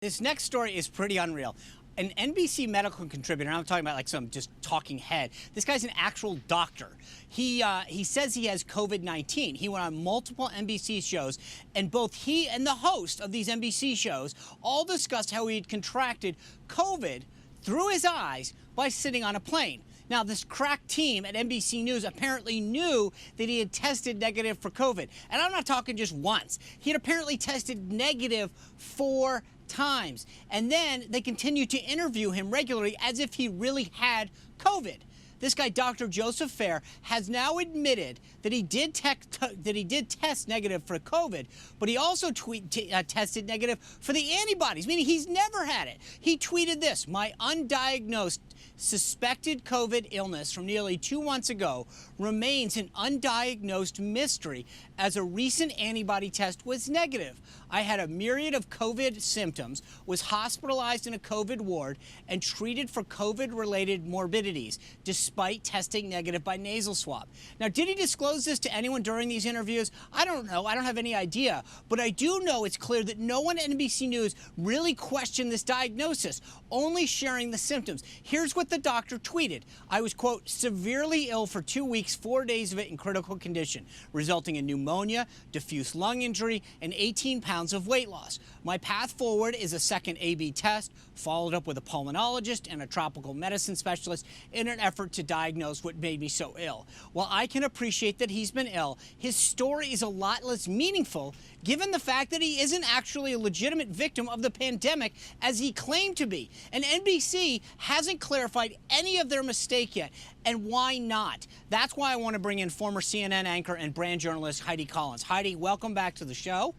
This next story is pretty unreal. An NBC medical contributor, and I'm talking about like some just talking head. This guy's an actual doctor. He says he has COVID-19. He went on multiple NBC shows, and both he and the host of these NBC shows all discussed how he had contracted COVID through his eyes by sitting on a plane. Now, this crack team at NBC News apparently knew that he had tested negative for COVID. And I'm not talking just once. He had apparently tested negative 4 times. And then they continued to interview him regularly as if he really had COVID. This guy, Dr. Joseph Fair, has now admitted that he did test negative for COVID, but he also tested negative for the antibodies, meaning he's never had it. He tweeted this: "My undiagnosed suspected COVID illness from nearly 2 months ago remains an undiagnosed mystery as a recent antibody test was negative. I had a myriad of COVID symptoms, was hospitalized in a COVID ward, and treated for COVID-related morbidities, despite testing negative by nasal swab." Now, did he disclose this to anyone during these interviews? I don't know. I don't have any idea. But I do know it's clear that no one at NBC News really questioned this diagnosis, only sharing the symptoms. Here's what the doctor tweeted. "I was, quote, severely ill for 2 weeks, 4 days of it in critical condition, resulting in pneumonia, diffuse lung injury, and 18 pounds of weight loss. My path forward is a second AB test, followed up with a pulmonologist and a tropical medicine specialist in an effort to diagnose what made me so ill. While I can appreciate that he's been ill, his story is a lot less meaningful given the fact that he isn't actually a legitimate victim of the pandemic as he claimed to be. And NBC hasn't clarified any of their mistake yet. And why not? That's why I want to bring in former CNN anchor and brand journalist Heidi Collins. Heidi, welcome back to the show.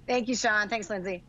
Thank you, Sean. Thanks, Lindsay.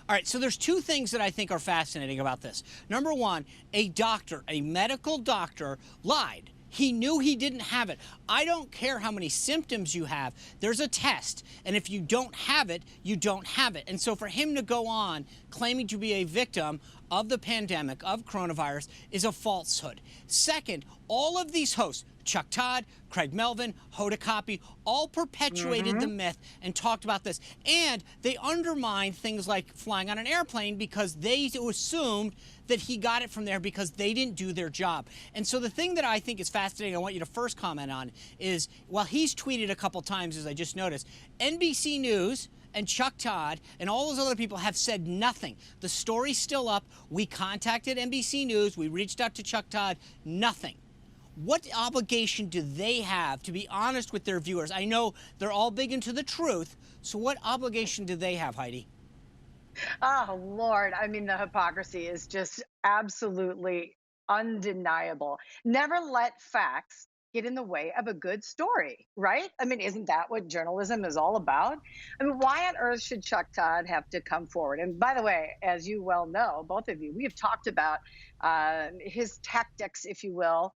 All right, so there's 2 things that I think are fascinating about this. Number one, a doctor, a medical doctor, lied. He knew he didn't have it. I don't care how many symptoms you have. There's a test, and if you don't have it, you don't have it. And so for him to go on claiming to be a victim of the pandemic, of coronavirus, is a falsehood. Second, all of these hosts, Chuck Todd, Craig Melvin, Hoda Kotb, all perpetuated the myth and talked about this. And they undermined things like flying on an airplane because they assumed that he got it from there because they didn't do their job. And so the thing that I think is fascinating, I want you to first comment on, is while he's tweeted a couple times, as I just noticed, NBC News and Chuck Todd and all those other people have said nothing. The story's still up. We contacted NBC News. We reached out to Chuck Todd. Nothing. What obligation do they have to be honest with their viewers? I know they're all big into the truth, so what obligation do they have, Heidi? Oh, Lord. I mean, the hypocrisy is just absolutely undeniable. Never let facts get in the way of a good story, right? I mean, isn't that what journalism is all about? I mean, why on earth should Chuck Todd have to come forward? And by the way, as you well know, both of you, we have talked about his tactics, if you will,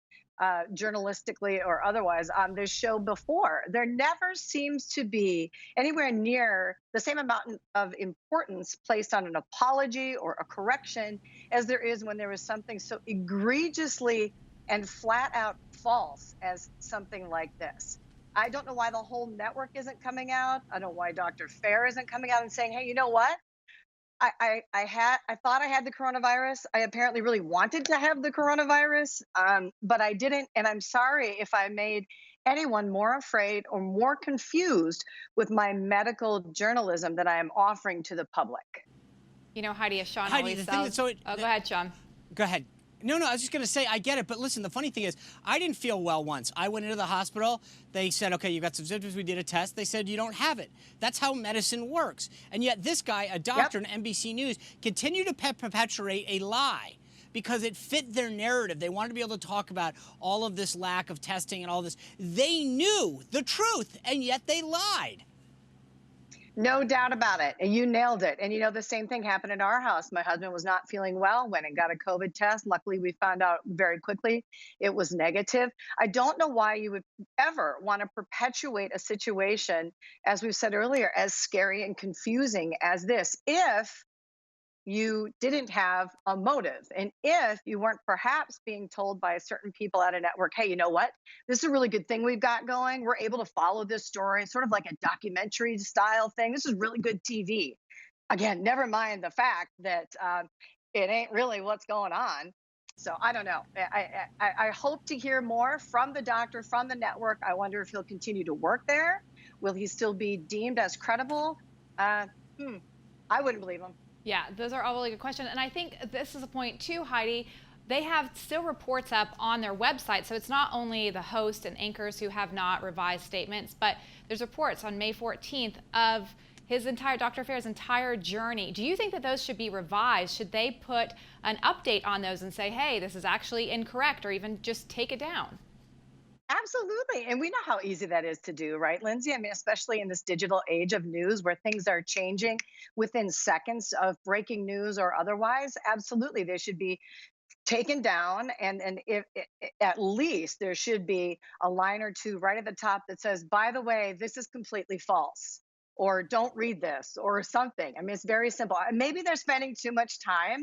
journalistically or otherwise on this show before. There never seems to be anywhere near the same amount of importance placed on an apology or a correction as there is when there is something so egregiously and flat out false as something like this. I don't know why the whole network isn't coming out. I don't know why Dr. Fair isn't coming out and saying, hey, you know what? I thought I had the coronavirus. I apparently really wanted to have the coronavirus, but I didn't. And I'm sorry if I made anyone more afraid or more confused with my medical journalism that I am offering to the public. You know, Heidi, as Sean Heidi, always the thing says. that's Go ahead, Sean. Go ahead. No, I was just going to say, I get it. But listen, the funny thing is, I didn't feel well once. I went into the hospital. They said, okay, you got some symptoms. We did a test. They said, you don't have it. That's how medicine works. And yet this guy, a doctor in NBC News, continued to perpetuate a lie because it fit their narrative. They wanted to be able to talk about all of this lack of testing and all this. They knew the truth, and yet they lied. No doubt about it. And you nailed it. And you know, the same thing happened in our house. My husband was not feeling well, went and got a COVID test. Luckily, we found out very quickly it was negative. I don't know why you would ever want to perpetuate a situation, as we've said earlier, as scary and confusing as this, if you didn't have a motive. And if you weren't perhaps being told by certain people at a network, hey, you know what? This is a really good thing we've got going. We're able to follow this story. It's sort of like a documentary style thing. This is really good TV. Again, never mind the fact that it ain't really what's going on. So I don't know. I hope to hear more from the doctor, from the network. I wonder if he'll continue to work there. Will he still be deemed as credible? Uh, I wouldn't believe him. Yeah, those are all really good questions. And I think this is a point too, Heidi. They have still reports up on their website. So it's not only the host and anchors who have not revised statements, but there's reports on May 14th of Dr. Fair's entire journey. Do you think that those should be revised? Should they put an update on those and say, hey, this is actually incorrect, or even just take it down? Absolutely. And we know how easy that is to do, right, Lindsay? I mean, especially in this digital age of news where things are changing within seconds of breaking news or otherwise. Absolutely, they should be taken down. And if at least there should be a line or two right at the top that says, by the way, this is completely false, or don't read this, or something. I mean, it's very simple. Maybe they're spending too much time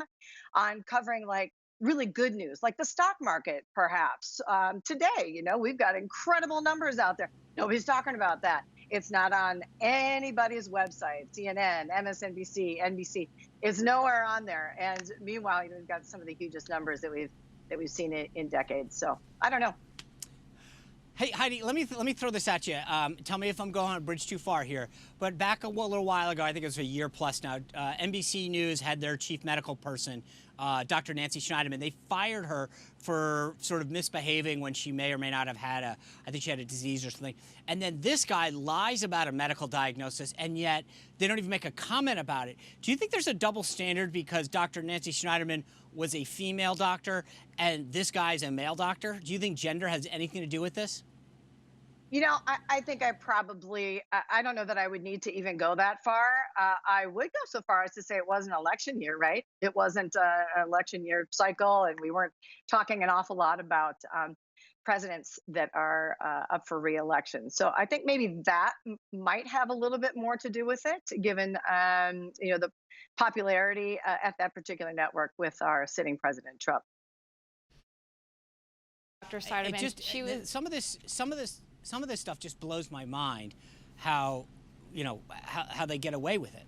on covering like really good news, like the stock market, perhaps. Today, we've got incredible numbers out there. Nobody's talking about that. It's not on anybody's website. CNN, MSNBC, NBC. It's nowhere on there. And meanwhile, we've got some of the hugest numbers that we've seen in decades. So I don't know. Hey, Heidi, let me throw this at you. Tell me if I'm going on a bridge too far here. But back a little while ago, I think it was a year plus now, NBC News had their chief medical person, Dr. Nancy Schneiderman. They fired her for sort of misbehaving when she may or may not have had I think she had a disease or something. And then this guy lies about a medical diagnosis, and yet they don't even make a comment about it. Do you think there's a double standard because Dr. Nancy Schneiderman was a female doctor and this guy's a male doctor? Do you think gender has anything to do with this? I think I don't know that I would need to even go that far. I would go so far as to say it was an election year, right? It wasn't an election year cycle, and we weren't talking an awful lot about presidents that are up for re-election. So I think maybe that might have a little bit more to do with it, given the popularity at that particular network with our sitting President Trump. Dr. Schneiderman, Some of this stuff just blows my mind. How they get away with it.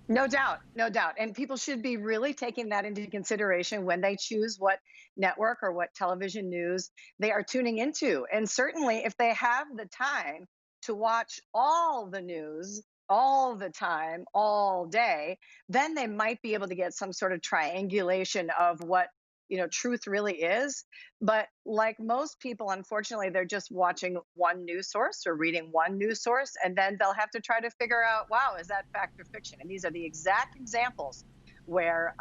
No doubt, no doubt. And people should be really taking that into consideration when they choose what network or what television news they are tuning into. And certainly, if they have the time to watch all the news all the time, all day, then they might be able to get some sort of triangulation of what truth really is. But like most people, unfortunately, they're just watching one news source or reading one news source, and then they'll have to try to figure out, wow, is that fact or fiction? And these are the exact examples where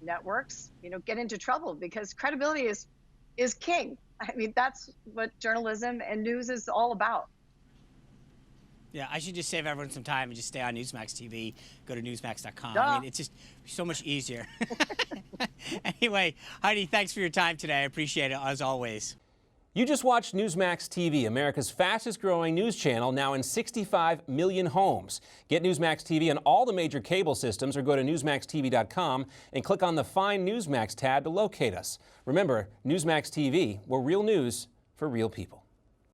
networks, get into trouble because credibility is king. I mean, that's what journalism and news is all about. Yeah, I should just save everyone some time and just stay on Newsmax TV, go to newsmax.com. Duh. I mean, it's just so much easier. Anyway, Heidi, thanks for your time today. I appreciate it, as always. You just watched Newsmax TV, America's fastest growing news channel, now in 65 million homes. Get Newsmax TV on all the major cable systems or go to newsmaxtv.com and click on the Find Newsmax tab to locate us. Remember, Newsmax TV, we're real news for real people.